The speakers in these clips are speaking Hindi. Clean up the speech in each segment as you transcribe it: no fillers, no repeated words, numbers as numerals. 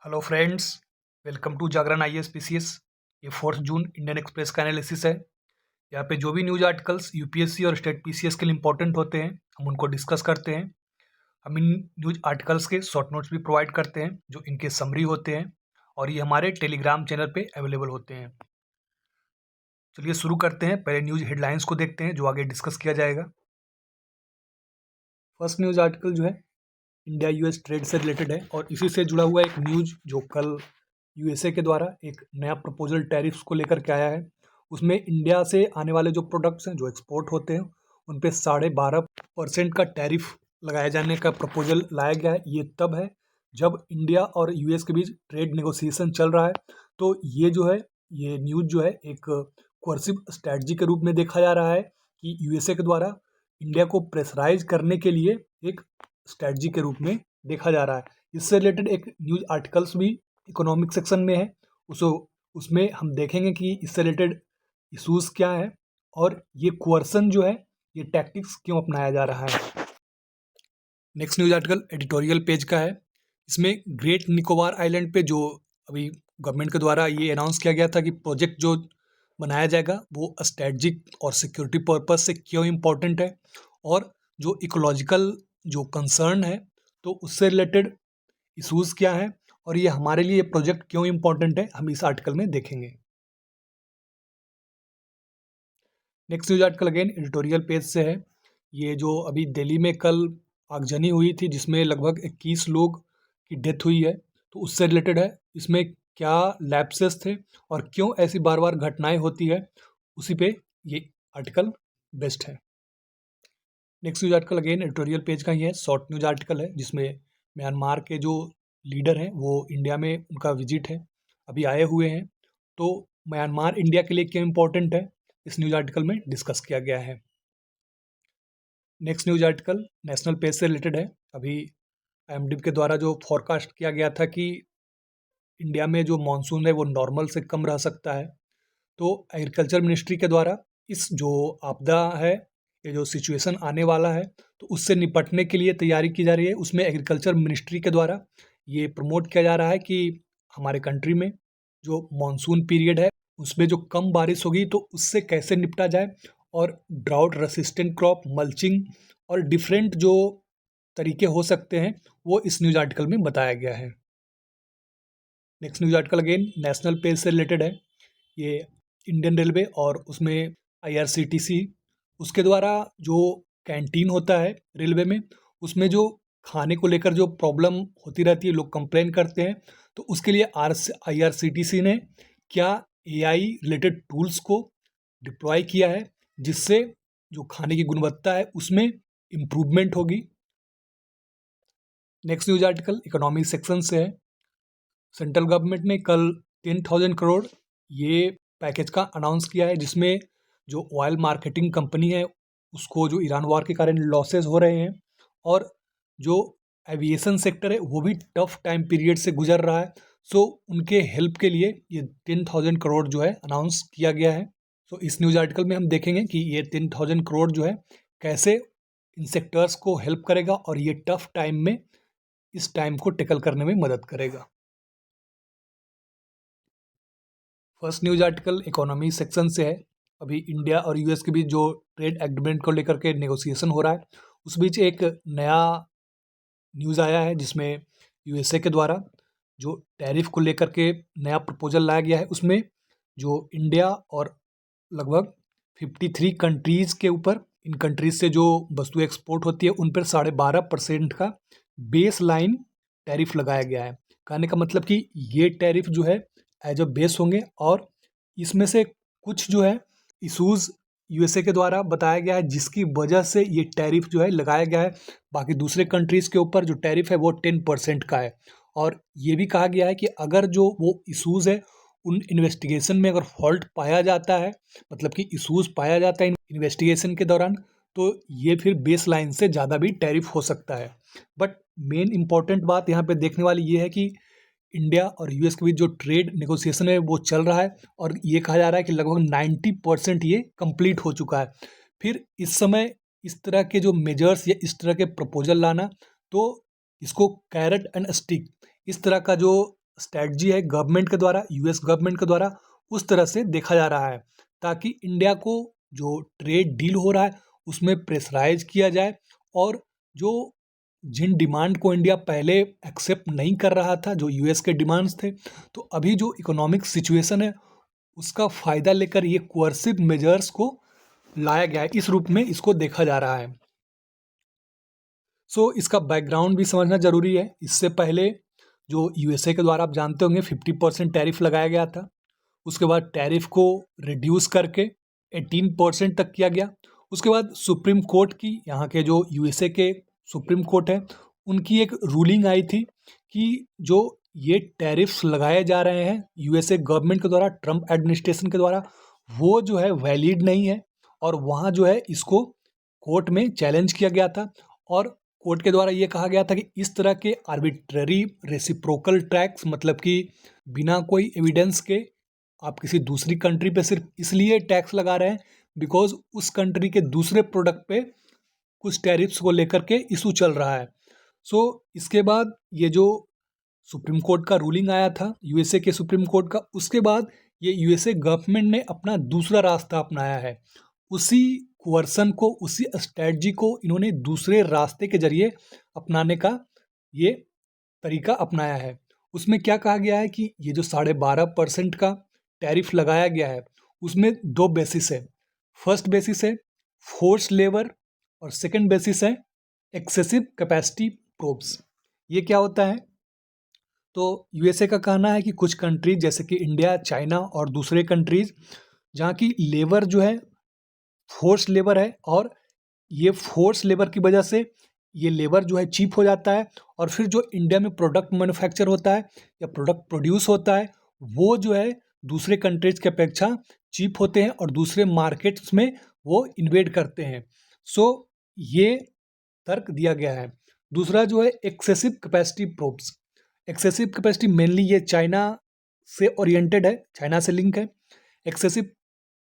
Hello friends, welcome to Jagran IAS PCS. ये 4 जून इंडियन एक्सप्रेस का एनालिसिस है। यहाँ पे जो भी न्यूज़ आर्टिकल्स यूपीएससी और स्टेट पीसीएस के लिए इंपॉर्टेंट होते हैं, हम उनको डिस्कस करते हैं। हम इन न्यूज़ आर्टिकल्स के शॉर्ट नोट्स भी प्रोवाइड करते हैं जो इनके समरी होते हैं, और ये हमारे टेलीग्राम चैनल पे अवेलेबल होते हैं। चलिए शुरू करते हैं। पहले न्यूज़ हेडलाइंस को देखते हैं जो आगे डिस्कस किया जाएगा। फर्स्ट न्यूज़ आर्टिकल जो है इंडिया यूएस ट्रेड से रिलेटेड है, और इसी से जुड़ा हुआ एक न्यूज़ जो कल यूएसए के द्वारा एक नया प्रपोजल टैरिफ्स को लेकर के आया है। उसमें इंडिया से आने वाले जो प्रोडक्ट्स हैं जो एक्सपोर्ट होते हैं उन पे 12.5% का टैरिफ लगाए जाने का प्रपोजल लाया गया है। ये तब है जब इंडिया और यूएस के बीच ट्रेड नेगोशिएशन चल रहा है। तो ये जो है, ये न्यूज़ जो है एक कोर्सिव स्ट्रैटेजी के रूप में देखा जा रहा है कि यूएसए के द्वारा इंडिया को प्रेशराइज करने के लिए एक स्ट्रैटेजी के रूप में देखा जा रहा है। इससे रिलेटेड एक न्यूज़ आर्टिकल्स भी इकोनॉमिक सेक्शन में है। उसमें हम देखेंगे कि इससे रिलेटेड इश्यूज क्या है और ये कोर्सन जो है, ये टैक्टिक्स क्यों अपनाया जा रहा है। Next news article editorial page का है। इसमें ग्रेट निकोबार आइलैंड पे जो अभी गवर्नमेंट के द्वारा ये अनाउंस किया गया था कि प्रोजेक्ट जो बनाया जाएगा वो स्ट्रेटजिक और सिक्योरिटी पर्पस से क्यों इम्पोर्टेंट है, और जो इकोलॉजिकल जो कंसर्न है तो उससे रिलेटेड इश्यूज क्या है, और ये हमारे लिए प्रोजेक्ट क्यों इम्पोर्टेंट है, हम इस आर्टिकल में देखेंगे। Next news article again editorial page से है। ये जो अभी दिल्ली में कल आगजनी हुई थी जिसमें लगभग 21 लोग की डेथ हुई है, तो उससे रिलेटेड है। इसमें क्या लैप्सेस थे और क्यों ऐसी बार बार घटनाएं होती है, उसी पे ये आर्टिकल बेस्ट है। Next news article again editorial page का ही है, शॉर्ट न्यूज आर्टिकल है जिसमें म्यांमार के जो लीडर हैं वो इंडिया में उनका विजिट है, अभी आए हुए हैं। तो म्यांमार इंडिया के लिए क्यों इम्पोर्टेंट है, इस न्यूज आर्टिकल में डिस्कस किया गया है। Next news article national page से रिलेटेड है। अभी आईएमडी के द्वारा जो फॉरकास्ट किया गया था कि इंडिया में जो मानसून है वो नॉर्मल से कम रह सकता है, तो एग्रीकल्चर मिनिस्ट्री के द्वारा इस जो आपदा है, ये जो सिचुएशन आने वाला है, तो उससे निपटने के लिए तैयारी की जा रही है। उसमें एग्रीकल्चर मिनिस्ट्री के द्वारा ये प्रमोट किया जा रहा है कि हमारे कंट्री में जो मानसून पीरियड है उसमें जो कम बारिश होगी तो उससे कैसे निपटा जाए, और ड्राउट रेसिस्टेंट क्रॉप, मल्चिंग और डिफरेंट जो तरीके हो सकते हैं वो इस न्यूज़ आर्टिकल में बताया गया है। Next news article again national page से रिलेटेड है। ये इंडियन रेलवे और उसमें आईआरसीटीसी, उसके द्वारा जो कैंटीन होता है रेलवे में, उसमें जो खाने को लेकर जो प्रॉब्लम होती रहती है, लोग कंप्लेन करते हैं, तो उसके लिए आईआरसीटीसी ने क्या एआई रिलेटेड टूल्स को डिप्लॉय किया है जिससे जो खाने की गुणवत्ता है उसमें इम्प्रूवमेंट होगी। Next news article economic section से है। सेंट्रल गवर्नमेंट ने कल 10,000 करोड़ ये पैकेज का अनाउंस किया है, जिसमें जो ऑयल मार्केटिंग कंपनी है उसको जो ईरान वॉर के कारण लॉसेस हो रहे हैं, और जो एविएशन सेक्टर है वो भी टफ टाइम पीरियड से गुजर रहा है। सो उनके हेल्प के लिए ये 10,000 करोड़ जो है अनाउंस किया गया है। सो इस न्यूज़ आर्टिकल में हम देखेंगे कि ये 10,000 करोड़ जो है कैसे इन सेक्टर्स को हेल्प करेगा और ये टफ टाइम में इस टाइम को टेकल करने में मदद करेगा। First news article economy section से है। अभी इंडिया और यूएस के बीच जो ट्रेड एग्रीमेंट को लेकर के नेगोशिएशन हो रहा है, उस बीच एक नया न्यूज़ आया है जिसमें यूएसए के द्वारा जो टैरिफ को लेकर के नया प्रपोजल लाया गया है। उसमें जो इंडिया और लगभग 53 कंट्रीज़ के ऊपर, इन कंट्रीज़ से जो वस्तु एक्सपोर्ट होती है उन पर 12.5% का बेस लाइन टैरिफ लगाया गया है। कहने का मतलब कि ये टैरिफ जो है एज अ बेस होंगे, और इसमें से कुछ जो है इशूज़ यूएसए के द्वारा बताया गया है जिसकी वजह से ये टैरिफ जो है लगाया गया है। बाकी दूसरे कंट्रीज़ के ऊपर जो टैरिफ है वो 10% का है। और ये भी कहा गया है कि अगर जो वो इशूज़ है उन इन्वेस्टिगेशन में अगर फॉल्ट पाया जाता है, मतलब कि इशूज़ पाया जाता है इन्वेस्टिगेशन के दौरान, तो ये फिर बेस लाइन से ज़्यादा भी टैरिफ हो सकता है। बट मेन इंपॉर्टेंट बात यहाँ पे देखने वाली ये है कि इंडिया और यूएस के बीच जो ट्रेड नेगोशिएशन है वो चल रहा है, और ये कहा जा रहा है कि लगभग 90% ये कंप्लीट हो चुका है। फिर इस समय इस तरह के जो मेजर्स या इस तरह के प्रपोजल लाना, तो इसको कैरेट एंड स्टिक, इस तरह का जो स्ट्रैटेजी है गवर्नमेंट के द्वारा, यूएस गवर्नमेंट के द्वारा, उस तरह से देखा जा रहा है ताकि इंडिया को जो ट्रेड डील हो रहा है उसमें प्रेशराइज किया जाए और जो जिन डिमांड को इंडिया पहले एक्सेप्ट नहीं कर रहा था, जो यूएस के डिमांड्स थे, तो अभी जो इकोनॉमिक सिचुएशन है उसका फ़ायदा लेकर ये कोअर्सिव मेजर्स को लाया गया है, इस रूप में इसको देखा जा रहा है। सो इसका बैकग्राउंड भी समझना ज़रूरी है। इससे पहले जो यूएसए के द्वारा आप जानते होंगे 50% टैरिफ लगाया गया था, उसके बाद टैरिफ को रिड्यूस करके 18% तक किया गया। उसके बाद सुप्रीम कोर्ट की, यहाँ के जो यूएसए के सुप्रीम कोर्ट है, उनकी एक रूलिंग आई थी कि जो ये टैरिफ्स लगाए जा रहे हैं यूएसए गवर्नमेंट के द्वारा, ट्रम्प एडमिनिस्ट्रेशन के द्वारा, वो जो है वैलिड नहीं है और वहाँ जो है इसको कोर्ट में चैलेंज किया गया था और कोर्ट के द्वारा ये कहा गया था कि इस तरह के आर्बिट्ररी रेसिप्रोकल टैक्स, मतलब कि बिना कोई एविडेंस के आप किसी दूसरी कंट्री पे सिर्फ इसलिए टैक्स लगा रहे हैं बिकॉज उस कंट्री के दूसरे प्रोडक्ट पे कुछ टैरिफ्स को लेकर के इशू चल रहा है। सो इसके बाद ये जो सुप्रीम कोर्ट का रूलिंग आया था यूएसए के सुप्रीम कोर्ट का, उसके बाद ये यूएसए गवर्नमेंट ने अपना दूसरा रास्ता अपनाया है। उसी वर्सन को, उसी स्ट्रेटजी को इन्होंने दूसरे रास्ते के जरिए अपनाने का ये तरीका अपनाया है। उसमें क्या कहा गया है कि ये जो 12.5% का टैरिफ लगाया गया है उसमें दो बेसिस है। फर्स्ट बेसिस है फोर्स लेबर और सेकंड बेसिस है एक्सेसिव कैपेसिटी प्रोब्स। ये क्या होता है? तो यूएसए का कहना है कि कुछ कंट्रीज जैसे कि इंडिया, चाइना और दूसरे कंट्रीज जहाँ की लेबर जो है फोर्स लेबर है और ये फोर्स लेबर की वजह से ये लेबर जो है चीप हो जाता है और फिर जो इंडिया में प्रोडक्ट मैन्युफैक्चर होता है या प्रोडक्ट प्रोड्यूस होता है वो जो है दूसरे कंट्रीज की अपेक्षा चीप होते हैं और दूसरे मार्केट्स में वो इन्वेड करते हैं। सो ये तर्क दिया गया है। दूसरा जो है excessive capacity probes. Excessive capacity mainly ये चाइना से ओरिएंटेड है, चाइना से लिंक है। एक्सेसिव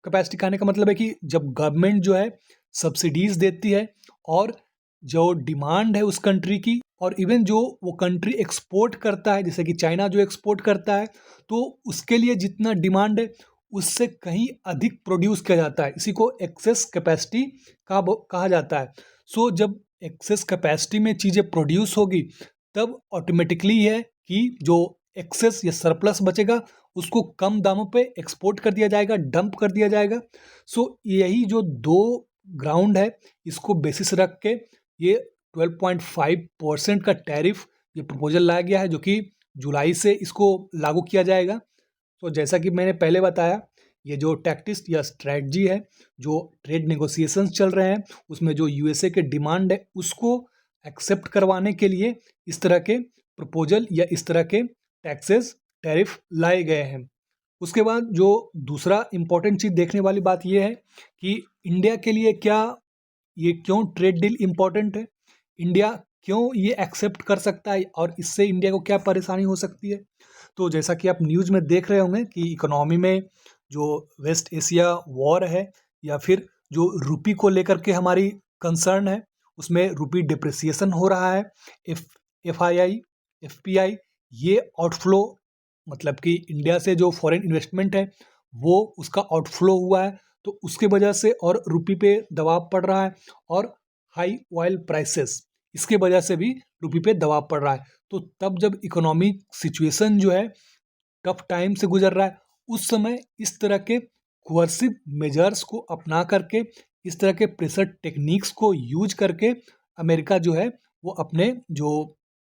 कैपेसिटी कहने का मतलब है कि जब गवर्नमेंट जो है सब्सिडीज़ देती है और जो डिमांड है उस कंट्री की और इवन जो वो कंट्री एक्सपोर्ट करता है, जैसे कि चाइना जो एक्सपोर्ट करता है, तो उसके लिए जितना डिमांड है उससे कहीं अधिक प्रोड्यूस किया जाता है। इसी को एक्सेस कैपेसिटी कहा जाता है। सो जब एक्सेस कैपेसिटी में चीज़ें प्रोड्यूस होगी तब ऑटोमेटिकली है कि जो एक्सेस या सरप्लस बचेगा उसको कम दामों पे एक्सपोर्ट कर दिया जाएगा, डंप कर दिया जाएगा। सो यही जो दो ग्राउंड है इसको बेसिस रख के ये 12.5% का टैरिफ ये प्रपोजल लाया गया है जो कि जुलाई से इसको लागू किया जाएगा। तो जैसा कि मैंने पहले बताया, ये जो टैक्टिक्स या स्ट्रैटजी है, जो ट्रेड नेगोशिएशंस चल रहे हैं उसमें जो यूएसए के डिमांड है उसको एक्सेप्ट करवाने के लिए इस तरह के प्रपोजल या इस तरह के टैक्सेस, टैरिफ लाए गए हैं। उसके बाद जो दूसरा इम्पोर्टेंट चीज़ देखने वाली बात यह है कि इंडिया के लिए क्या ये क्यों ट्रेड डील इम्पोर्टेंट है, इंडिया क्यों ये एक्सेप्ट कर सकता है और इससे इंडिया को क्या परेशानी हो सकती है। तो जैसा कि आप न्यूज़ में देख रहे होंगे कि इकोनॉमी में जो वेस्ट एशिया वॉर है या फिर जो रुपी को लेकर के हमारी कंसर्न है उसमें रुपी डिप्रिसिएशन हो रहा है। एफ पी आई ये आउटफ्लो, मतलब कि इंडिया से जो फॉरेन इन्वेस्टमेंट है वो उसका आउटफ्लो हुआ है, तो उसके वजह से और रुपी पे दबाव पड़ रहा है और हाई ऑयल प्राइसेस इसके वजह से भी रुपी पे दबाव पड़ रहा है। तो तब जब इकोनॉमिक सिचुएशन जो है टफ टाइम से गुजर रहा है उस समय इस तरह के कोअर्सिव मेजर्स को अपना करके, इस तरह के प्रेशर टेक्निक्स को यूज करके अमेरिका जो है वो अपने जो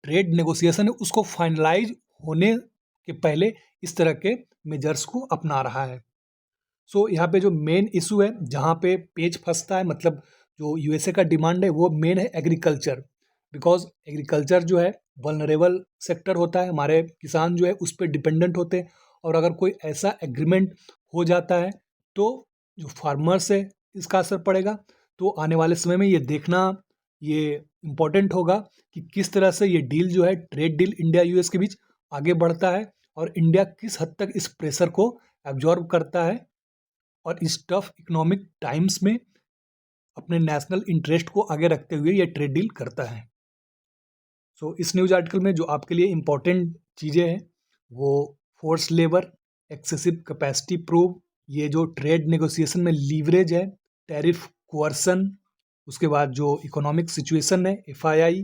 ट्रेड नेगोशिएशन है उसको फाइनलाइज होने के पहले इस तरह के मेजर्स को अपना रहा है। सो यहाँ पे जो मेन इशू है जहाँ पे पेच फंसता है, मतलब जो यूएसए का डिमांड है वो मेन है एग्रीकल्चर। बिकॉज एग्रीकल्चर जो है वल्नरेबल सेक्टर होता है, हमारे किसान जो है उस पर डिपेंडेंट होते हैं और अगर कोई ऐसा एग्रीमेंट हो जाता है तो जो फार्मर्स है इसका असर पड़ेगा। तो आने वाले समय में ये देखना ये इम्पोर्टेंट होगा कि किस तरह से ये डील जो है ट्रेड डील इंडिया यूएस के बीच आगे बढ़ता है और इंडिया किस हद तक इस प्रेशर को एब्जॉर्ब करता है और इस टफ इकोनॉमिक टाइम्स में अपने नेशनल इंटरेस्ट को आगे रखते हुए ये ट्रेड डील करता है। सो इस न्यूज़ आर्टिकल में जो आपके लिए इम्पोर्टेंट चीज़ें हैं वो force labour, excessive capacity prove, ये जो ट्रेड नेगोशिएशन में लीवरेज है, टैरिफ कोअर्सन, उसके बाद जो इकोनॉमिक सिचुएशन है, एफआईआई,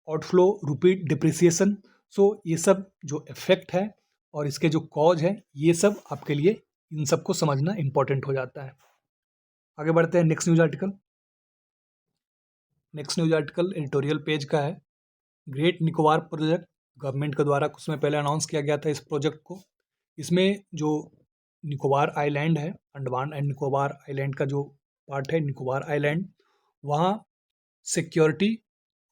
आउटफ्लो, रुपी डिप्रिसिएशन। सो ये सब जो इफेक्ट है और इसके जो कॉज है, ये सब आपके लिए इन सबको समझना इंपॉर्टेंट हो जाता है। आगे बढ़ते हैं next news article. Next news article editorial page का है। ग्रेट निकोबार प्रोजेक्ट गवर्नमेंट के द्वारा कुछ समय पहले अनाउंस किया गया था इस प्रोजेक्ट को। इसमें जो निकोबार आइलैंड है, अंडमान एंड निकोबार आइलैंड का जो पार्ट है निकोबार आइलैंड, वहाँ सिक्योरिटी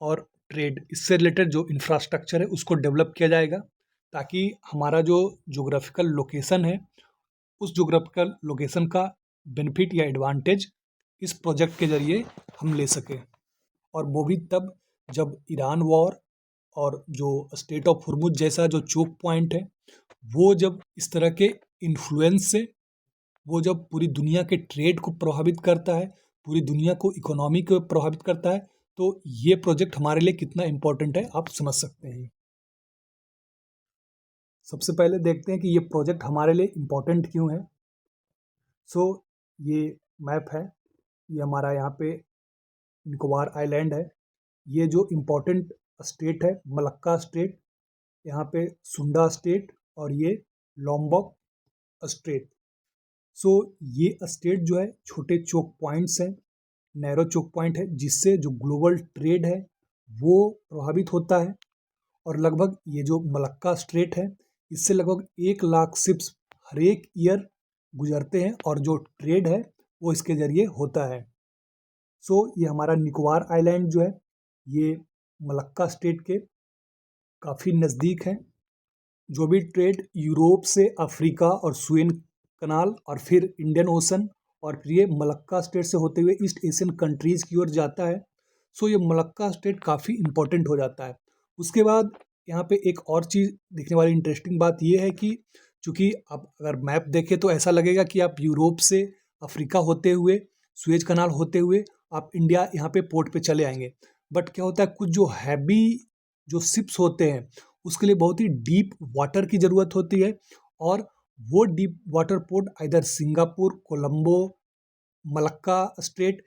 और ट्रेड, इससे रिलेटेड जो इंफ्रास्ट्रक्चर है उसको डेवलप किया जाएगा, ताकि हमारा जो जोग्राफिकल लोकेशन है उस जोग्राफिकल लोकेशन का बेनिफिट या एडवांटेज इस प्रोजेक्ट के ज़रिए हम ले सकें। और वो भी तब जब ईरान वॉर और जो स्टेट ऑफ हुर्मुज जैसा जो चोक पॉइंट है, वो जब इस तरह के इन्फ्लुएंस से वो जब पूरी दुनिया के ट्रेड को प्रभावित करता है, पूरी दुनिया को इकोनॉमी को प्रभावित करता है, तो ये प्रोजेक्ट हमारे लिए कितना इम्पोर्टेंट है आप समझ सकते हैं। सबसे पहले देखते हैं कि ये प्रोजेक्ट हमारे लिए इम्पोर्टेंट क्यों है। सो ये मैप है, ये हमारा यहाँ पे निकोबार आइलैंड है। ये जो इम्पोर्टेंट स्टेट है मलक्का स्टेट, यहाँ पे सुंडा स्टेट और ये लॉम्बॉक स्टेट। सो ये स्टेट जो है छोटे चोक पॉइंट्स हैं, नैरो चोक पॉइंट है, जिससे जो ग्लोबल ट्रेड है वो प्रभावित होता है। और लगभग ये जो मलक्का स्ट्रेट है, इससे लगभग 1 लाख शिप्स हर एक ईयर गुजरते हैं और जो ट्रेड है वो इसके ज़रिए होता है। सो ये हमारा निकोबार आइलैंड जो है ये मलक्का स्टेट के काफ़ी नज़दीक है। जो भी ट्रेड यूरोप से अफ्रीका और सुएज कनाल और फिर इंडियन ओशन और फिर ये मलक्का स्टेट से होते हुए ईस्ट एशियन कंट्रीज़ की ओर जाता है। सो ये मलक्का स्टेट काफ़ी इम्पोर्टेंट हो जाता है। उसके बाद यहाँ पे एक और चीज़ देखने वाली इंटरेस्टिंग बात ये है कि चूँकि आप अगर मैप देखें तो ऐसा लगेगा कि आप यूरोप से अफ्रीका होते हुए, सुएज कनाल होते हुए आप इंडिया यहाँ पे पोर्ट पे चले आएंगे। बट क्या होता है, कुछ जो हैवी जो शिप्स होते हैं उसके लिए बहुत ही डीप वाटर की ज़रूरत होती है, और वो डीप वाटर पोर्ट इधर सिंगापुर, कोलंबो, मलक्का स्ट्रेट,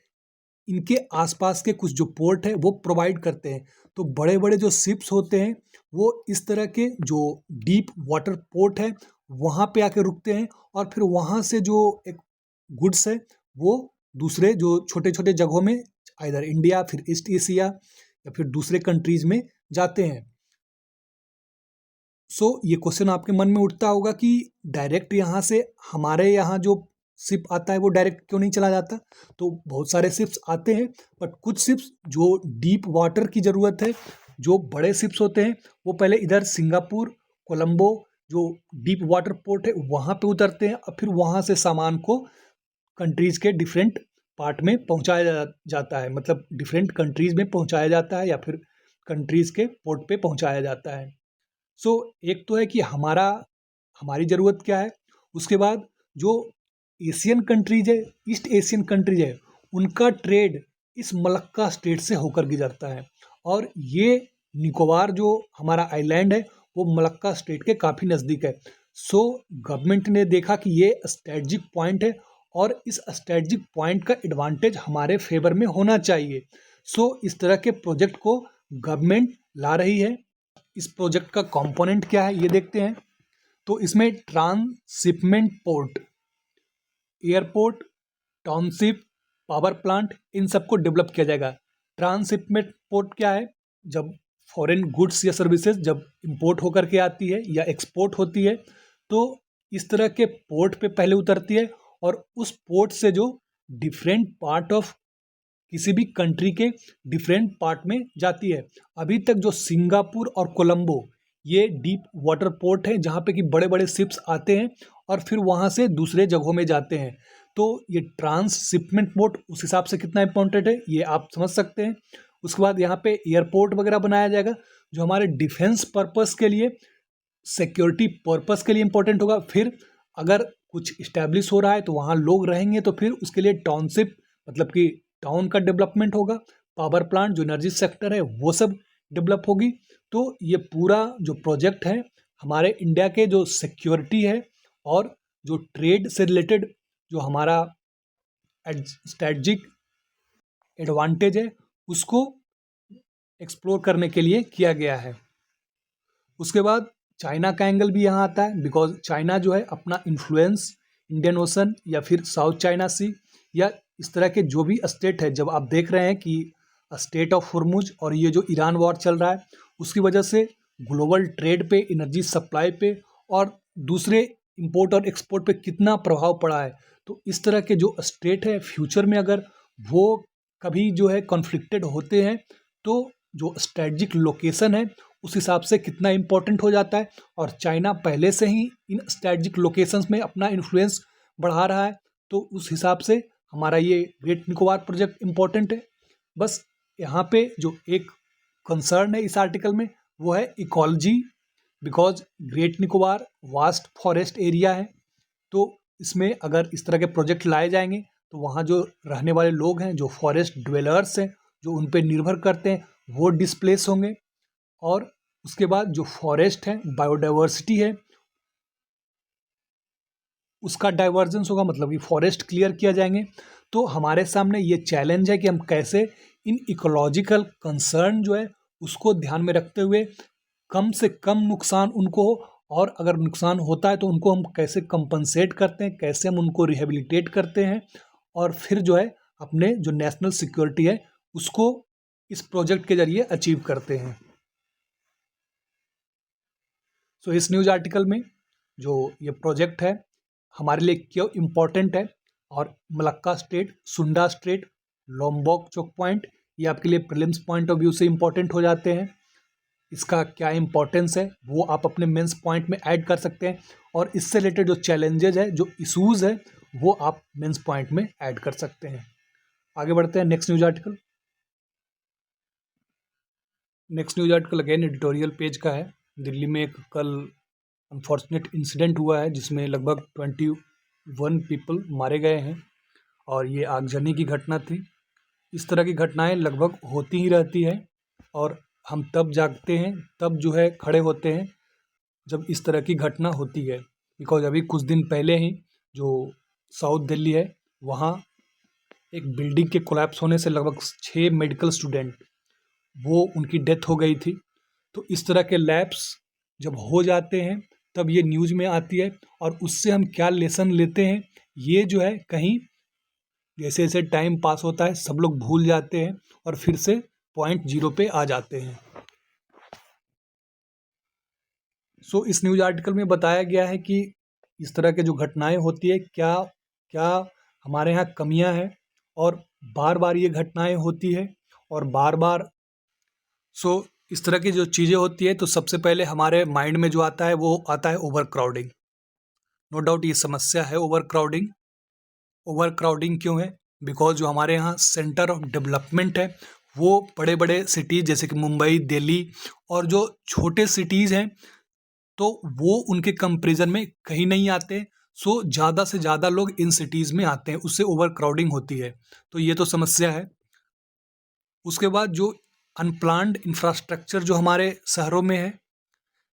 इनके आसपास के कुछ जो पोर्ट है वो प्रोवाइड करते हैं। तो बड़े बड़े जो शिप्स होते हैं वो इस तरह के जो डीप वाटर पोर्ट है वहाँ पे आके रुकते हैं, और फिर वहाँ से जो एक गुड्स है वो दूसरे जो छोटे छोटे जगहों में इधर इंडिया, फिर ईस्ट एशिया या फिर दूसरे कंट्रीज़ में जाते हैं। सो ये क्वेश्चन आपके मन में उठता होगा कि डायरेक्ट यहाँ से हमारे यहाँ जो शिप आता है वो डायरेक्ट क्यों नहीं चला जाता। तो बहुत सारे शिप्स आते हैं, बट कुछ शिप्स जो डीप वाटर की ज़रूरत है, जो बड़े शिप्स होते हैं वो पहले इधर सिंगापुर, कोलंबो जो डीप वाटर पोर्ट है वहाँ पे उतरते हैं, और फिर वहाँ से सामान को कंट्रीज़ के डिफरेंट पार्ट में पहुँचाया जाता है, मतलब डिफरेंट कंट्रीज़ में पहुँचाया जाता है या फिर कंट्रीज़ के पोर्ट पे पहुँचाया जाता है। सो एक तो है कि हमारी ज़रूरत क्या है, उसके बाद जो एशियन कंट्रीज है, ईस्ट एशियन कंट्रीज है, उनका ट्रेड इस मलक्का स्टेट से होकर गुजरता है। और ये निकोबार जो हमारा आइलैंड है वो मलक्का स्टेट के काफ़ी नज़दीक है। सो गवर्नमेंट ने देखा कि ये स्ट्रेटजिक पॉइंट है और इस स्ट्रेटजिक पॉइंट का एडवांटेज हमारे फेवर में होना चाहिए। सो इस तरह के प्रोजेक्ट को गवर्नमेंट ला रही है। इस प्रोजेक्ट का कंपोनेंट क्या है ये देखते हैं। तो इसमें transshipment port, airport, township, power plant, इन सबको डेवलप किया जाएगा। ट्रांसशिपमेंट पोर्ट क्या है, जब फॉरेन गुड्स या सर्विसेज जब इंपोर्ट होकर के आती है या एक्सपोर्ट होती है तो इस तरह के पोर्ट पे पहले उतरती है, और उस पोर्ट से जो डिफरेंट पार्ट ऑफ किसी भी कंट्री के डिफरेंट पार्ट में जाती है। अभी तक जो सिंगापुर और कोलंबो ये डीप वाटर पोर्ट है जहाँ पे कि बड़े बड़े शिप्स आते हैं और फिर वहाँ से दूसरे जगहों में जाते हैं। तो ये ट्रांसशिपमेंट पोर्ट उस हिसाब से कितना इंपॉर्टेंट है ये आप समझ सकते हैं। उसके बाद यहाँ पे एयरपोर्ट वगैरह बनाया जाएगा जो हमारे डिफेंस पर्पस के लिए, सिक्योरिटी पर्पस के लिए इंपॉर्टेंट होगा। फिर अगर कुछ इस्टेब्लिश हो रहा है तो वहाँ लोग रहेंगे, तो फिर उसके लिए टाउनशिप मतलब कि टाउन का डेवलपमेंट होगा। पावर प्लांट जो एनर्जी सेक्टर है वो सब डेवलप होगी। तो ये पूरा जो प्रोजेक्ट है हमारे इंडिया के जो सिक्योरिटी है और जो ट्रेड से रिलेटेड जो हमारा स्ट्रेटजिक एडवांटेज है उसको एक्सप्लोर करने के लिए किया गया है। उसके बाद चाइना का एंगल भी यहाँ आता है, बिकॉज चाइना जो है अपना इन्फ्लुएंस इंडियन ओशन या फिर साउथ चाइना सी या इस तरह के जो भी स्टेट है, जब आप देख रहे हैं कि स्टेट ऑफ हुर्मुज और ये जो ईरान वॉर चल रहा है उसकी वजह से ग्लोबल ट्रेड पे, एनर्जी सप्लाई पे और दूसरे इंपोर्ट और एक्सपोर्ट पे कितना प्रभाव पड़ा है। तो इस तरह के जो स्टेट है फ्यूचर में अगर वो कभी जो है कॉन्फ्लिक्टेड होते हैं तो जो स्ट्रेटजिक लोकेशन है उस हिसाब से कितना इम्पोर्टेंट हो जाता है। और चाइना पहले से ही इन स्ट्रेटजिक लोकेशंस में अपना इन्फ्लुएंस बढ़ा रहा है, तो उस हिसाब से हमारा ये ग्रेट निकोबार प्रोजेक्ट इम्पोर्टेंट है। बस यहाँ पे जो एक कंसर्न है इस आर्टिकल में वो है ecology, because great Nicobar vast forest area है, तो इसमें अगर इस तरह के प्रोजेक्ट लाए जाएंगे तो वहाँ जो रहने वाले लोग हैं, जो फॉरेस्ट ड्वेलर्स हैं, जो उन पर निर्भर करते हैं, वो डिस्प्लेस होंगे। और उसके बाद जो फॉरेस्ट है, बायोडाइवर्सिटी है, उसका डाइवर्जेंस होगा, मतलब कि फॉरेस्ट क्लियर किया जाएंगे। तो हमारे सामने ये चैलेंज है कि हम कैसे इन इकोलॉजिकल कंसर्न जो है उसको ध्यान में रखते हुए कम से कम नुकसान उनको हो, और अगर नुकसान होता है तो उनको हम कैसे कंपनसेट करते हैं, कैसे हम उनको रिहेबिलिटेट करते हैं, और फिर जो है अपने जो नेशनल सिक्योरिटी है उसको इस प्रोजेक्ट के जरिए अचीव करते हैं। सो इस न्यूज़ आर्टिकल में जो ये प्रोजेक्ट है हमारे लिए क्यों इम्पोर्टेंट है, और मलक्का स्ट्रेट, सुंडा स्ट्रेट, लोम्बोक चोक पॉइंट, ये आपके लिए प्रीलिम्स पॉइंट ऑफ व्यू से इम्पोर्टेंट हो जाते हैं। इसका क्या इम्पोर्टेंस है वो आप अपने मेंस पॉइंट में ऐड कर सकते हैं, और इससे रिलेटेड जो चैलेंजेज है, जो इशूज़ है, वो आप मेंस पॉइंट में ऐड कर सकते हैं। आगे बढ़ते हैं next news article. Next news article again editorial page का है। दिल्ली में एक कल अनफॉर्चुनेट इंसिडेंट हुआ है जिसमें लगभग 21 पीपल मारे गए हैं, और ये आगजनी की घटना थी। इस तरह की घटनाएं लगभग होती ही रहती है, और हम तब जागते हैं, तब जो है खड़े होते हैं जब इस तरह की घटना होती है। बिकॉज अभी कुछ दिन पहले ही जो साउथ दिल्ली है वहाँ एक बिल्डिंग के कोलैप्स होने से लगभग 6 मेडिकल स्टूडेंट, वो उनकी डेथ हो गई थी। तो इस तरह के लैप्स जब हो जाते हैं तब ये न्यूज़ में आती है, और उससे हम क्या लेसन लेते हैं ये जो है कहीं जैसे जैसे टाइम पास होता है सब लोग भूल जाते हैं और फिर से पॉइंट 0 पे आ जाते हैं। सो इस न्यूज़ आर्टिकल में बताया गया है कि इस तरह के जो घटनाएं होती है क्या क्या हमारे यहाँ कमियां हैं, और बार बार ये घटनाएं होती है, और बार बार इस तरह की जो चीज़ें होती है तो सबसे पहले हमारे माइंड में जो आता है वो आता है ओवर क्राउडिंग। नो डाउट ये समस्या है ओवर क्राउडिंग। ओवर क्राउडिंग क्यों है? बिकॉज जो हमारे यहाँ सेंटर ऑफ डेवलपमेंट है वो बड़े बड़े सिटीज़ जैसे कि मुंबई, दिल्ली और जो छोटे सिटीज़ हैं तो वो उनके कंपेरिजन में कहीं नहीं आते। ज़्यादा से ज़्यादा लोग इन सिटीज़ में आते हैं, उससे ओवर क्राउडिंग होती है। तो ये तो समस्या है। उसके बाद जो अनप्लान्ड इंफ्रास्ट्रक्चर जो हमारे शहरों में है,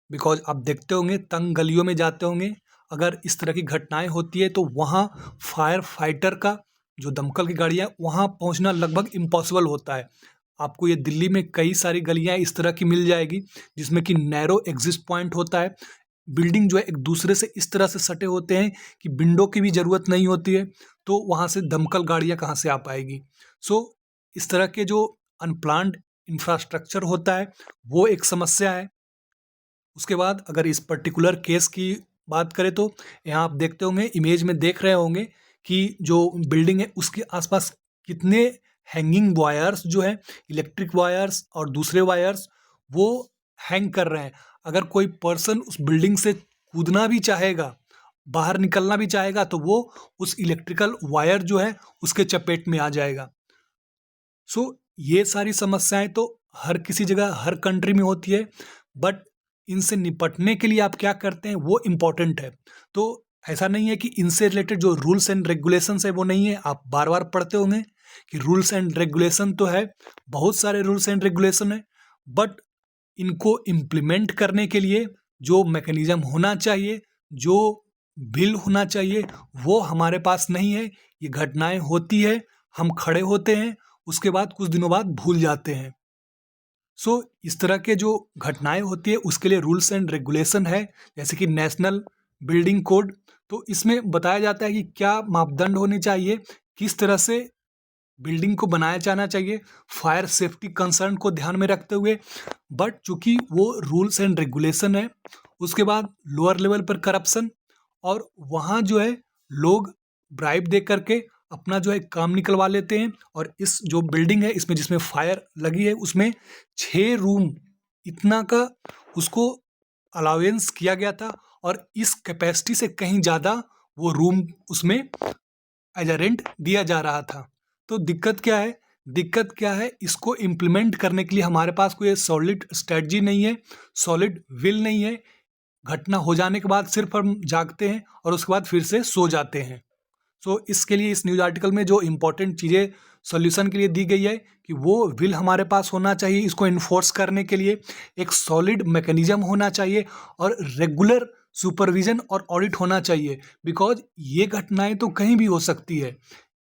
बिकॉज आप देखते होंगे तंग गलियों में जाते होंगे, अगर इस तरह की घटनाएं होती है तो वहाँ फायर फाइटर का जो दमकल की गाड़ियाँ वहाँ पहुँचना लगभग इम्पॉसिबल होता है। आपको ये दिल्ली में कई सारी गलियाँ इस तरह की मिल जाएगी जिसमें कि नैरो एग्जिस्ट पॉइंट होता है। बिल्डिंग जो है एक दूसरे से इस तरह से सटे होते हैं कि विंडो की भी ज़रूरत नहीं होती है, तो वहाँ से दमकल गाड़ियाँ कहाँ से आ पाएगी। इस तरह के जो अनप्लान्ड इंफ्रास्ट्रक्चर होता है वो एक समस्या है। उसके बाद अगर इस पर्टिकुलर केस की बात करें तो यहाँ आप देखते होंगे, इमेज में देख रहे होंगे कि जो बिल्डिंग है उसके आसपास कितने हैंगिंग वायर्स जो है, इलेक्ट्रिक वायर्स और दूसरे वायर्स वो हैंग कर रहे हैं। अगर कोई पर्सन उस बिल्डिंग से कूदना भी चाहेगा, बाहर निकलना भी चाहेगा, तो वो उस इलेक्ट्रिकल वायर जो है उसके चपेट में आ जाएगा। ये सारी समस्याएं तो हर किसी जगह, हर कंट्री में होती है, बट इनसे निपटने के लिए आप क्या करते हैं वो इम्पॉर्टेंट है। तो ऐसा नहीं है कि इनसे रिलेटेड जो रूल्स एंड रेगुलेशंस है वो नहीं है। आप बार बार पढ़ते होंगे कि रूल्स एंड रेगुलेशन तो है, बहुत सारे रूल्स एंड रेगुलेशन है, बट इनको इम्प्लीमेंट करने के लिए जो मैकेनिज्म होना चाहिए, जो बिल होना चाहिए, वो हमारे पास नहीं है। ये घटनाएं होती है, हम खड़े होते हैं, उसके बाद कुछ दिनों बाद भूल जाते हैं। सो इस तरह के जो घटनाएं होती है उसके लिए रूल्स एंड रेगुलेशन है, जैसे कि नेशनल बिल्डिंग कोड। तो इसमें बताया जाता है कि क्या मापदंड होने चाहिए, किस तरह से बिल्डिंग को बनाया जाना चाहिए, फायर सेफ्टी कंसर्न को ध्यान में रखते हुए। बट चूंकि वो रूल्स एंड रेगुलेशन है, उसके बाद लोअर लेवल पर करप्शन, और वहाँ जो है लोग ब्राइब दे करके अपना जो है काम निकलवा लेते हैं। और इस जो बिल्डिंग है इसमें जिसमें फायर लगी है उसमें 6 रूम इतना का उसको अलाउंस किया गया था, और इस कैपेसिटी से कहीं ज़्यादा वो रूम उसमें एज अ रेंट दिया जा रहा था। तो दिक्कत क्या है, दिक्कत क्या है, इसको इम्प्लीमेंट करने के लिए हमारे पास कोई सॉलिड स्ट्रेटजी नहीं है, सॉलिड विल नहीं है। घटना हो जाने के बाद सिर्फ हम जागते हैं और उसके बाद फिर से सो जाते हैं। सो इसके लिए इस न्यूज़ आर्टिकल में जो इम्पोर्टेंट चीज़ें सॉल्यूशन के लिए दी गई है कि वो विल हमारे पास होना चाहिए, इसको इन्फोर्स करने के लिए एक सॉलिड मैकेनिज्म होना चाहिए, और रेगुलर सुपरविजन और ऑडिट होना चाहिए। बिकॉज ये घटनाएं तो कहीं भी हो सकती है,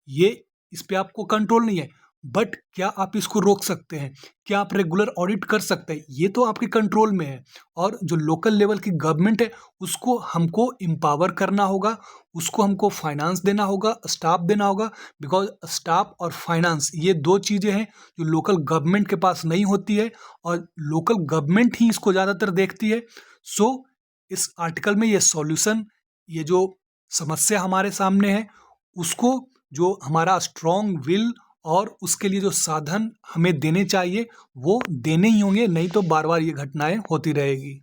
ये इस पे आपको कंट्रोल नहीं है, बट क्या आप इसको रोक सकते हैं, क्या आप रेगुलर ऑडिट कर सकते हैं, ये तो आपके कंट्रोल में है। और जो लोकल लेवल की गवर्नमेंट है उसको हमको एम्पावर करना होगा, उसको हमको फाइनेंस देना होगा, स्टाफ देना होगा। बिकॉज स्टाफ और फाइनेंस ये दो चीज़ें हैं जो लोकल गवर्नमेंट के पास नहीं होती है, और लोकल गवर्नमेंट ही इसको ज़्यादातर देखती है। सो इस आर्टिकल में ये सॉल्यूशन, ये जो समस्या हमारे सामने है, उसको जो हमारा स्ट्रॉन्ग विल और उसके लिए जो साधन हमें देने चाहिए वो देने ही होंगे, नहीं तो बार बार ये घटनाएं होती रहेगी।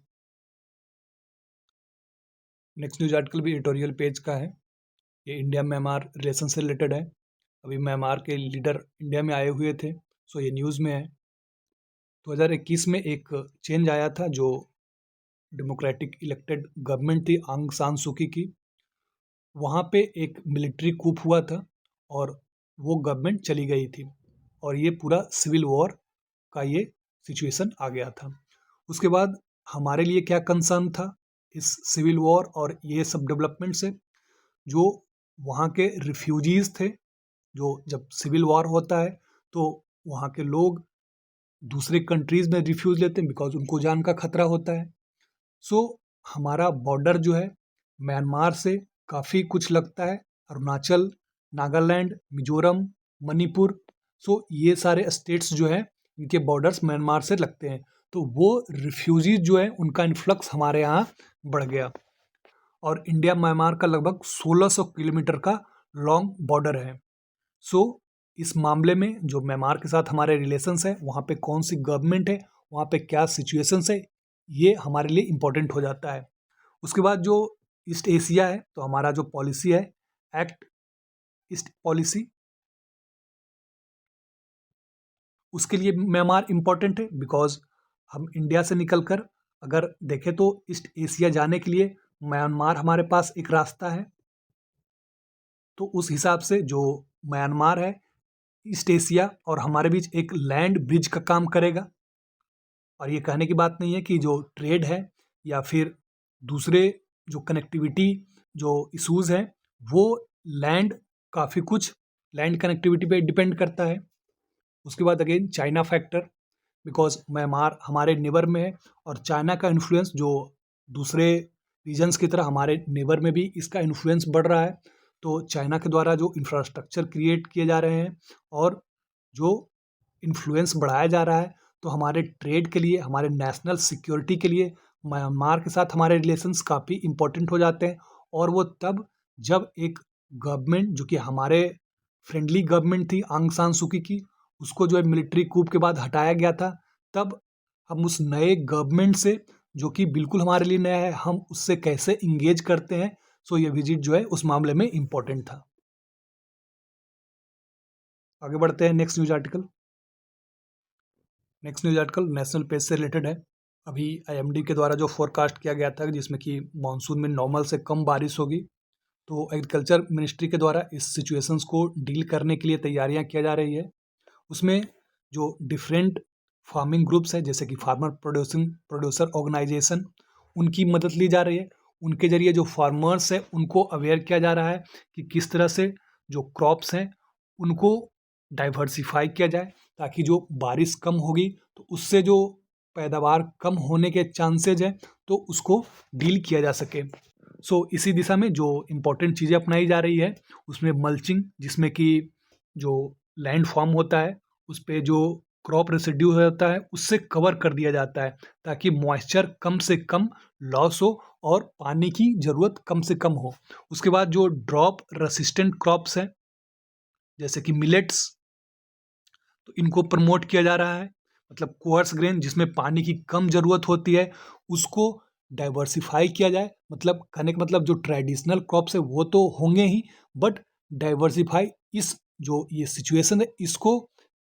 नेक्स्ट न्यूज आर्टिकल भी एडिटोरियल पेज का है। ये इंडिया म्यांमार रिलेशन से रिलेटेड है। अभी म्यांमार के लीडर इंडिया में आए हुए थे, सो ये न्यूज़ में है। 2021 में एक चेंज आया था, जो डेमोक्रेटिक इलेक्टेड गवर्नमेंट थी आंग सान सूकी की, वहाँ पे एक मिलिट्री कूप हुआ था और वो गवर्नमेंट चली गई थी, और ये पूरा सिविल वॉर का ये सिचुएशन आ गया था। उसके बाद हमारे लिए क्या कंसर्न था इस सिविल वॉर और ये सब डेवलपमेंट से, जो वहाँ के रिफ्यूजीज़ थे, जो जब सिविल वॉर होता है तो वहाँ के लोग दूसरे कंट्रीज़ में रिफ्यूज लेते हैं बिकॉज उनको जान का खतरा होता है। सो हमारा बॉर्डर जो है म्यांमार से काफ़ी कुछ लगता है, अरुणाचल, नागालैंड, मिजोरम, मणिपुर। सो ये सारे स्टेट्स जो हैं इनके बॉर्डर्स म्यांमार से लगते हैं। तो वो रिफ्यूजीज जो है उनका इन्फ्लक्स हमारे यहाँ बढ़ गया, और इंडिया म्यांमार का लगभग 1600 किलोमीटर का लॉन्ग बॉर्डर है। सो इस मामले में जो म्यांमार के साथ हमारे रिलेशंस है, वहाँ पे कौन सी गवर्नमेंट है, वहाँ पे क्या सिचुएशंस है, ये हमारे लिए इम्पोर्टेंट हो जाता है। उसके बाद जो ईस्ट एशिया है, तो हमारा जो पॉलिसी है एक्ट ईस्ट पॉलिसी, उसके लिए म्यांमार इम्पोर्टेंट है। बिकॉज हम इंडिया से निकलकर अगर देखें तो ईस्ट एशिया जाने के लिए म्यांमार हमारे पास एक रास्ता है। तो उस हिसाब से जो म्यांमार है ईस्ट एशिया और हमारे बीच एक लैंड ब्रिज का काम करेगा। और ये कहने की बात नहीं है कि जो ट्रेड है या फिर दूसरे जो कनेक्टिविटी जो इश्यूज़ हैं, वो लैंड काफ़ी कुछ लैंड कनेक्टिविटी पे डिपेंड करता है। उसके बाद again China factor, because Myanmar हमारे नेबर में है, और चाइना का इन्फ्लुएंस जो दूसरे रीजन्स की तरह हमारे नेबर में भी इसका इन्फ्लुएंस बढ़ रहा है। तो चाइना के द्वारा जो इंफ्रास्ट्रक्चर क्रिएट किए जा रहे हैं और जो इन्फ्लुएंस बढ़ाया जा रहा है, तो हमारे ट्रेड के लिए, हमारे नेशनल सिक्योरिटी के लिए म्यांमार के साथ हमारे रिलेशंस काफ़ी इम्पोर्टेंट हो जाते हैं। और वो तब जब एक गवर्नमेंट जो कि हमारे फ्रेंडली गवर्नमेंट थी आंग सान सूकी की, उसको जो है मिलिट्री कूप के बाद हटाया गया था, तब हम उस नए गवर्नमेंट से जो कि बिल्कुल हमारे लिए नया है, हम उससे कैसे इंगेज करते हैं। सो ये विजिट जो है उस मामले में इम्पोर्टेंट था। आगे बढ़ते हैं next news article. Next news article national page से रिलेटेड है। अभी आईएमडी के द्वारा जो फोरकास्ट किया गया था जिसमें कि मानसून में नॉर्मल से कम बारिश होगी, तो एग्रीकल्चर मिनिस्ट्री के द्वारा इस सिचुएशंस को डील करने के लिए तैयारियां किया जा रही है। उसमें जो डिफरेंट फार्मिंग ग्रुप्स है, जैसे कि फार्मर प्रोड्यूसर ऑर्गेनाइजेशन, उनकी मदद ली जा रही है। उनके ज़रिए जो फार्मर्स हैं उनको अवेयर किया जा रहा है कि किस तरह से जो क्रॉप्स हैं उनको डाइवर्सिफ़ाई किया जाए, ताकि जो बारिश कम होगी तो उससे जो पैदावार कम होने के चांसेज़ हैं तो उसको डील किया जा सके। इसी दिशा में जो इम्पोर्टेंट चीज़ें अपनाई जा रही है उसमें मल्चिंग, जिसमें कि जो लैंड फॉर्म होता है उस पे जो क्रॉप रेसिड्यू होता है उससे कवर कर दिया जाता है, ताकि मॉइस्चर कम से कम लॉस हो और पानी की ज़रूरत कम से कम हो। उसके बाद जो ड्रॉप रेसिस्टेंट क्रॉप्स हैं जैसे कि मिलेट्स, तो इनको प्रमोट किया जा रहा है। मतलब कोअर्स ग्रेन जिसमें पानी की कम ज़रूरत होती है उसको डाइवर्सिफाई किया जाए। मतलब कहने का मतलब जो ट्रेडिशनल क्रॉप्स है वो तो होंगे ही, बट डाइवर्सिफाई इस जो ये सिचुएशन है इसको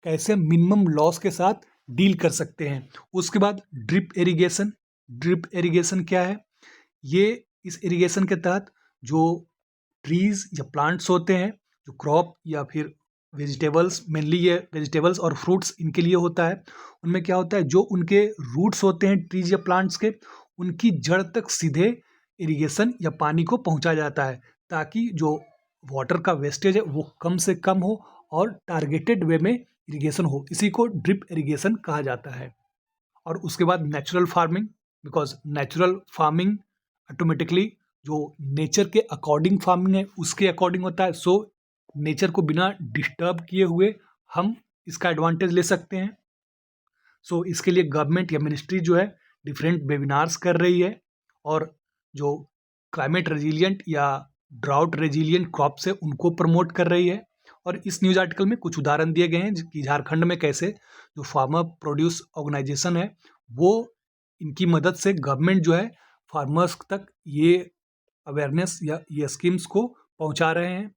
कैसे मिनिमम लॉस के साथ डील कर सकते हैं। उसके बाद ड्रिप इरिगेशन। ड्रिप इरिगेशन क्या है? ये इस इरिगेशन के तहत जो ट्रीज या प्लांट्स होते हैं, जो क्रॉप या फिर वेजिटेबल्स, मेनली ये वेजिटेबल्स और फ्रूट्स इनके लिए होता है, उनमें क्या होता है जो उनके रूट्स होते हैं ट्रीज या प्लांट्स के, उनकी जड़ तक सीधे इरिगेशन या पानी को पहुंचाया जाता है, ताकि जो वाटर का वेस्टेज है वो कम से कम हो और टारगेटेड वे में इरिगेशन हो। इसी को ड्रिप इरिगेशन कहा जाता है। और उसके बाद natural farming, because natural farming automatically जो नेचर के अकॉर्डिंग फार्मिंग है उसके अकॉर्डिंग होता है। नेचर को बिना डिस्टर्ब किए हुए हम इसका एडवांटेज ले सकते हैं। इसके लिए गवर्नमेंट या मिनिस्ट्री जो है डिफरेंट वेबिनार्स कर रही है, और जो क्लाइमेट रेजिलियंट या ड्राउट रेजिलियंट क्रॉप्स है उनको प्रमोट कर रही है। और इस न्यूज़ आर्टिकल में कुछ उदाहरण दिए गए हैं कि झारखंड में कैसे जो फार्मर प्रोड्यूस ऑर्गेनाइजेशन है वो इनकी मदद से गवर्नमेंट जो है फार्मर्स तक ये अवेयरनेस या ये स्कीम्स को पहुंचा रहे हैं,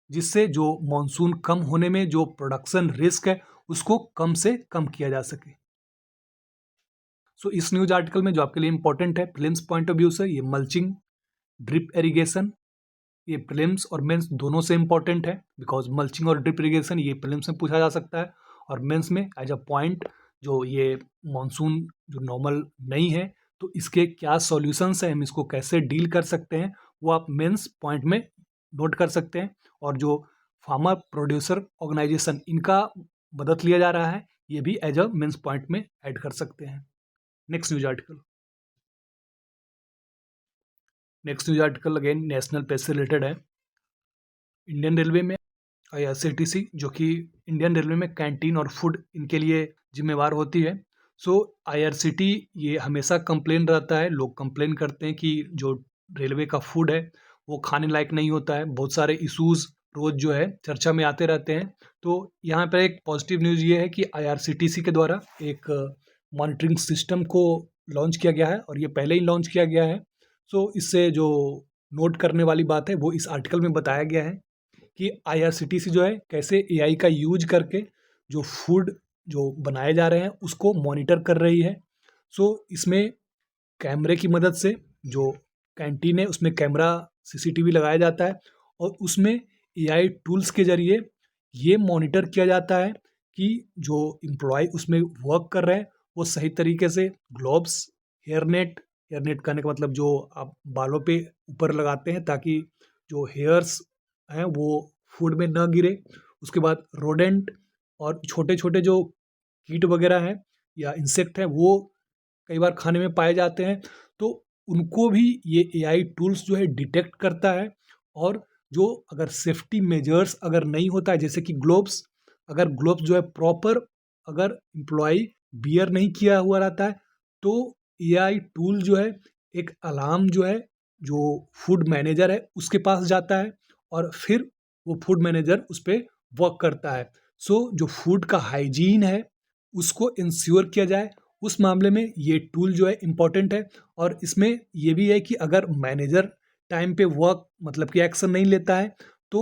जिससे जो मॉनसून कम होने में जो प्रोडक्शन रिस्क है उसको कम से कम किया जा सके। इस न्यूज आर्टिकल में जो आपके लिए इंपॉर्टेंट है प्रीलिम्स पॉइंट ऑफ व्यू से, ये मल्चिंग, ड्रिप इरिगेशन, ये प्रीलिम्स और मेंस दोनों से इंपॉर्टेंट है, बिकॉज मल्चिंग और ड्रिप इरिगेशन ये प्रीलिम्स में पूछा जा सकता है, और मेंस में एज अ पॉइंट जो ये मॉनसून जो नॉर्मल नहीं है तो इसके क्या सॉल्यूशंस हैं, हम इसको कैसे डील कर सकते हैं, वो आप मेंस पॉइंट में नोट कर सकते हैं। और जो फार्मर प्रोड्यूसर ऑर्गेनाइजेशन इनका मदद लिया जा रहा है ये भी एज अ मेंस पॉइंट में ऐड कर सकते हैं। Next news article. Next news article again national page से रिलेटेड है। इंडियन रेलवे में आईआरसीटीसी जो कि इंडियन रेलवे में कैंटीन और फूड इनके लिए जिम्मेवार होती है। आईआरसीटी ये हमेशा कंप्लेन रहता है, लोग कंप्लेन करते हैं कि जो रेलवे का फूड है वो खाने लायक नहीं होता है। बहुत सारे इश्यूज रोज जो है चर्चा में आते रहते हैं। तो यहाँ पर एक पॉजिटिव न्यूज़ ये है कि आईआरसीटीसी के द्वारा एक मॉनिटरिंग सिस्टम को लॉन्च किया गया है, और ये पहले ही लॉन्च किया गया है। इससे जो नोट करने वाली बात है वो इस आर्टिकल में बताया गया है कि आईआरसीटीसी जो है कैसे एआई का यूज करके जो फूड जो बनाए जा रहे हैं उसको मॉनिटर कर रही है। इसमें कैमरे की मदद से जो कैंटीन है उसमें कैमरा सीसीटीवी लगाया जाता है, और उसमें एआई टूल्स के ज़रिए ये मॉनिटर किया जाता है कि जो एम्प्लॉय उसमें वर्क कर रहे हैं वो सही तरीके से ग्लोव्स, हेयर नेट कहने का मतलब जो आप बालों पे ऊपर लगाते हैं ताकि जो हेयर्स हैं वो फूड में न गिरे। उसके बाद रोडेंट और छोटे-छोटे जो कीट वगैरह हैं या इंसेक्ट हैं वो कई बार खाने में पाए जाते हैं, तो उनको भी ये एआई टूल्स जो है डिटेक्ट करता है। और जो अगर सेफ्टी मेजर्स अगर नहीं होता है, जैसे कि ग्लोव्स, अगर ग्लोव्स जो है प्रॉपर अगर एम्प्लॉय बियर नहीं किया हुआ रहता है तो एआई टूल जो है एक अलार्म जो है जो फूड मैनेजर है उसके पास जाता है, और फिर वो फूड मैनेजर उस पर वर्क करता है। जो फूड का हाइजीन है उसको इंश्योर किया जाए, उस मामले में ये टूल जो है इम्पॉर्टेंट है। और इसमें ये भी है कि अगर मैनेजर टाइम पे वर्क मतलब कि एक्शन नहीं लेता है तो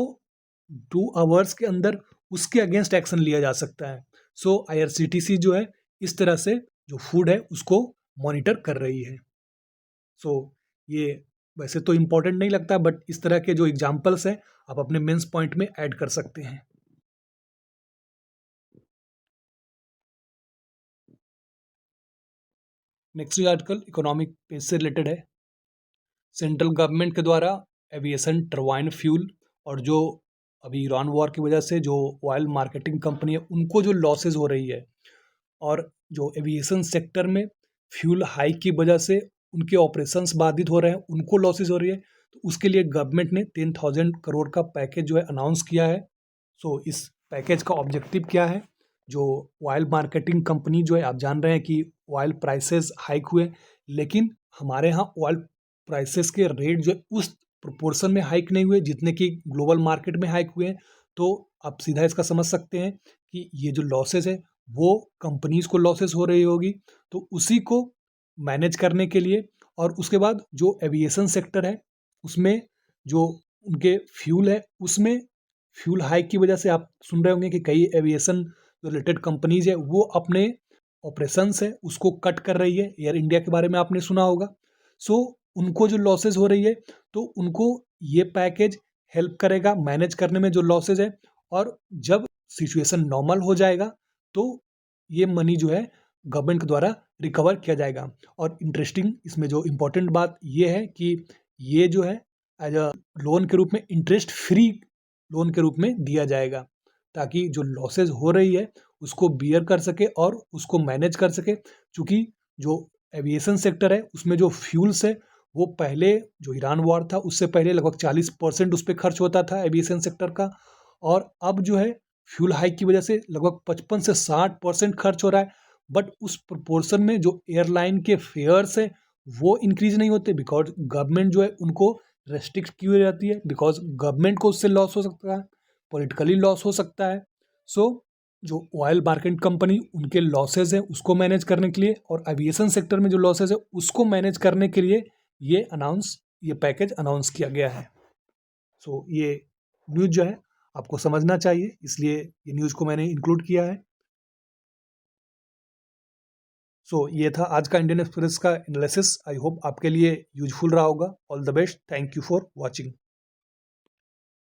2 आवर्स के अंदर उसके अगेंस्ट एक्शन लिया जा सकता है। आईआरसीटीसी जो है इस तरह से जो फूड है उसको मॉनिटर कर रही है। ये वैसे तो इम्पोर्टेंट नहीं लगता, बट इस तरह के जो एग्जाम्पल्स हैं आप अपने मेंस पॉइंट में ऐड कर सकते हैं। Next news article economic page से रिलेटेड है। सेंट्रल गवर्नमेंट के द्वारा एविएशन टरबाइन फ्यूल और जो अभी ईरान वॉर की वजह से जो ऑयल मार्केटिंग कंपनी है उनको जो लॉसेज हो रही है, और जो एविएशन सेक्टर में फ्यूल हाइक की वजह से उनके ऑपरेशंस बाधित हो रहे हैं, उनको लॉसेज हो रही है, तो उसके लिए गवर्नमेंट ने 10,000 करोड़ का पैकेज जो है अनाउंस किया है। सो इस पैकेज का ऑब्जेक्टिव क्या है? जो ऑयल मार्केटिंग कंपनी जो है, आप जान रहे हैं कि ऑयल प्राइसेस हाइक हुए, लेकिन हमारे यहाँ ऑयल प्राइसेस के रेट जो है उस प्रोपोर्शन में हाइक नहीं हुए जितने कि ग्लोबल मार्केट में हाइक हुए हैं। तो आप सीधा इसका समझ सकते हैं कि ये जो लॉसेस है वो कंपनीज को लॉसेस हो रही होगी। तो उसी को मैनेज करने के लिए, और उसके बाद जो एविएशन सेक्टर है उसमें जो उनके फ्यूल है, उसमें फ्यूल हाइक की वजह से आप सुन रहे होंगे कि कई एविएशन जो रिलेटेड कंपनीज है वो अपने ऑपरेशंस है उसको कट कर रही है। एयर इंडिया के बारे में आपने सुना होगा। सो उनको जो लॉसेज हो रही है, तो उनको ये पैकेज हेल्प करेगा मैनेज करने में जो लॉसेज है, और जब सिचुएशन नॉर्मल हो जाएगा तो ये मनी जो है गवर्नमेंट के द्वारा रिकवर किया जाएगा। और इंटरेस्टिंग इसमें जो इम्पोर्टेंट बात ये है कि ये जो है एज अ लोन के रूप में, इंटरेस्ट फ्री लोन के रूप में दिया जाएगा, ताकि जो लॉसेज हो रही है उसको बियर कर सके और उसको मैनेज कर सके। चूँकि जो एविएशन सेक्टर है उसमें जो फ्यूल्स है वो पहले जो ईरान वॉर था उससे पहले लगभग 40% उस पे खर्च होता था एविएशन सेक्टर का, और अब जो है फ्यूल हाइक की वजह से लगभग 55 से 60% खर्च हो रहा है। बट उस प्रोपोर्शन में जो एयरलाइन के फेयर्स है वो इंक्रीज नहीं होते, बिकॉज गवर्नमेंट जो है उनको रेस्ट्रिक्ट की हुई रहती है, बिकॉज गवर्नमेंट को उससे लॉस हो सकता है, पॉलिटिकली लॉस हो सकता है। सो जो ऑयल मार्केट कंपनी उनके लॉसेज है उसको मैनेज करने के लिए, और एविएशन सेक्टर में जो लॉसेज है उसको मैनेज करने के लिए ये पैकेज अनाउंस किया गया है। सो ये न्यूज़ जो है आपको समझना चाहिए, इसलिए ये न्यूज़ को मैंने इंक्लूड किया है। सो ये था आज का इंडियन एक्सप्रेस का एनालिसिस। आई होप आपके लिए यूजफुल रहा होगा। All the best. Thank you for watching.